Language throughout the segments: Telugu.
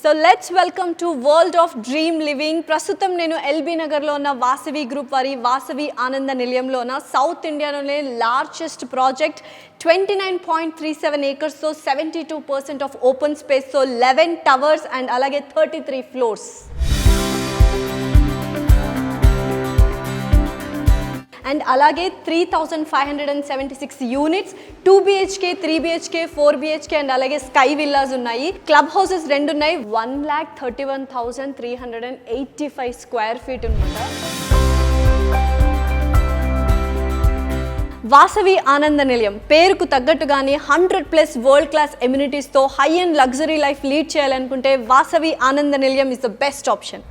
So let's welcome to World of Dream Living. ప్రస్తుతం నేను ఎల్బీ నగర్లో ఉన్న వాసవి గ్రూప్ వారి వాసవి ఆనంద నిలయంలో ఉన్న సౌత్ ఇండియాలోనే largest project 29.37 acres, so 72% of open space, so 11 towers and అలాగే 33 floors. And అలాగే 3,576 units, 2 BHK, 3 BHK, 4 BHK and అలాగే స్కై విల్లాస్ ఉన్నాయి. క్లబ్ హౌసెస్ రెండు ఉన్నాయి. 1,31,385 స్క్వేర్ ఫీట్ అన్నమాట. వాసవి ఆనంద నిలయం పేరుకు తగ్గట్టుగానే 100+ వరల్డ్ క్లాస్ ఎమ్యూనిటీస్తో high end luxury life lead చేయాలనుకుంటే Vasavi Ananda Nilayam is the best option.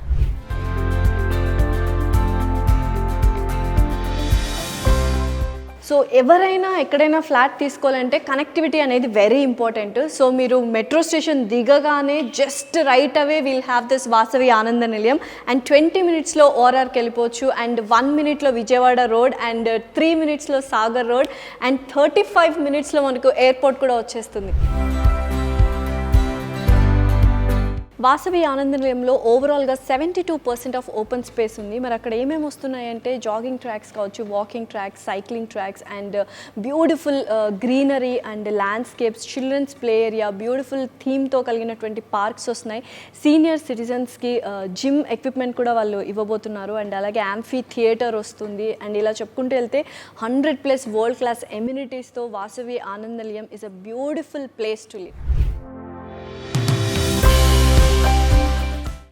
So ఎవరైనా ఎక్కడైనా ఫ్లాట్ తీసుకోవాలంటే కనెక్టివిటీ అనేది వెరీ ఇంపార్టెంట్. సో మీరు మెట్రో స్టేషన్ దిగగానే just right away will have this Vasavi Ananda Nilayam and 20 minutesలో ఓఆర్ఆర్కి వెళ్ళిపోవచ్చు and 1 minute Vijayawada road and 3 minutes Sagar road and 35 minutesలో మనకు ఎయిర్పోర్ట్ కూడా వచ్చేస్తుంది. వాసవి ఆనంద నిలయంలో ఓవరాల్గా 72% ఆఫ్ ఓపెన్ స్పేస్ ఉంది. మరి అక్కడ ఏమేమి వస్తున్నాయంటే జాగింగ్ ట్రాక్స్ కావచ్చు, walking tracks, cycling tracks and beautiful greenery and landscapes, children's play area, beautiful థీమ్తో కలిగినటువంటి పార్క్స్ వస్తున్నాయి. సీనియర్ సిటిజన్స్కి జిమ్ ఎక్విప్మెంట్ కూడా వాళ్ళు ఇవ్వబోతున్నారు అండ్ అలాగే యాంఫీ థియేటర్ వస్తుంది. అండ్ ఇలా చెప్పుకుంటూ వెళ్తే 100+ world class ఎమ్యూనిటీస్తో Vasavi Ananda Nilayam is a beautiful place to live.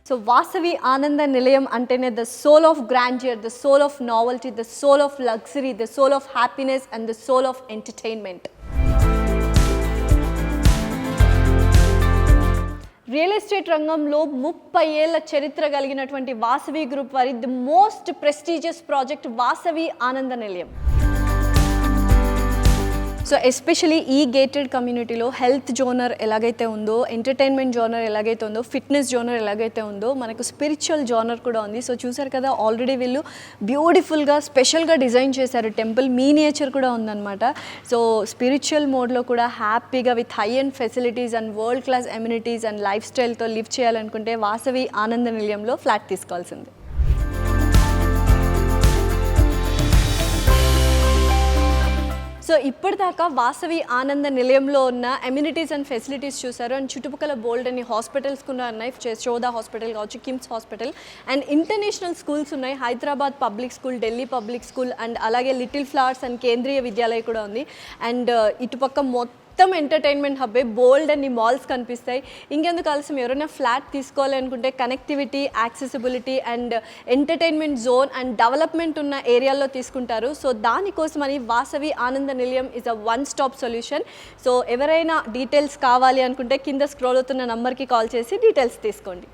So Vasavi Ananda Nilayam అంటేనే the soul of grandeur, the soul of novelty, the soul of luxury, the soul of happiness and the soul of entertainment. Real estate రంగంలో 30 ఏళ్ల చరిత్ర కలిగినటువంటి వాసవి గ్రూప్ వారి the most prestigious project Vasavi Ananda Nilayam. So especially ఈ గేటెడ్ కమ్యూనిటీలో హెల్త్ జోనర్ ఎలాగైతే ఉందో, ఎంటర్టైన్మెంట్ జోనర్ ఎలాగైతే ఉందో, ఫిట్నెస్ జోనర్ ఎలాగైతే ఉందో, మనకు స్పిరిచువల్ జోనర్ కూడా ఉంది. సో చూసారు కదా ఆల్రెడీ వీళ్ళు బ్యూటిఫుల్గా స్పెషల్గా డిజైన్ చేశారు టెంపుల్, మీనియేచర్ కూడా ఉందన్నమాట. సో స్పిరిచువల్ మోడ్లో కూడా హ్యాపీగా with high end facilities and world class amenities and లైఫ్ స్టైల్తో లివ్ చేయాలనుకుంటే వాసవి ఆనంద నిలయంలో ఫ్లాట్ తీసుకోవాల్సింది. సో ఇప్పటిదాకా వాసవి ఆనంద నిలయంలో ఉన్న ఎమ్యూనిటీస్ అండ్ ఫెసిలిటీస్ చూసారు అండ్ చుట్టుపక్కల బోల్డ్ అని హాస్పిటల్స్ కూడా ఉన్నాయి. శోధా హాస్పిటల్ కావచ్చు, KIMS hospital and international schools ఉన్నాయి. Hyderabad public school, Delhi public school and అలాగే little flowers and Kendriya Vidyalaya కూడా ఉంది. అండ్ ఇటుపక్క మొత్తం ఎంటర్టైన్మెంట్ హబ్బే, బోల్డ్ అన్ని మాల్స్ కనిపిస్తాయి. ఇంకెందుకు ఆలస్యం, ఎవరైనా ఫ్లాట్ తీసుకోవాలి అనుకుంటే connectivity, accessibility and entertainment zone and development ఉన్న ఏరియాల్లో తీసుకుంటారు. సో దానికోసమని Vasavi Ananda Nilayam is a one stop solution. So ఎవరైనా డీటెయిల్స్ కావాలి అనుకుంటే కింద స్క్రోల్ అవుతున్న నంబర్కి కాల్ చేసి డీటెయిల్స్ తీసుకోండి.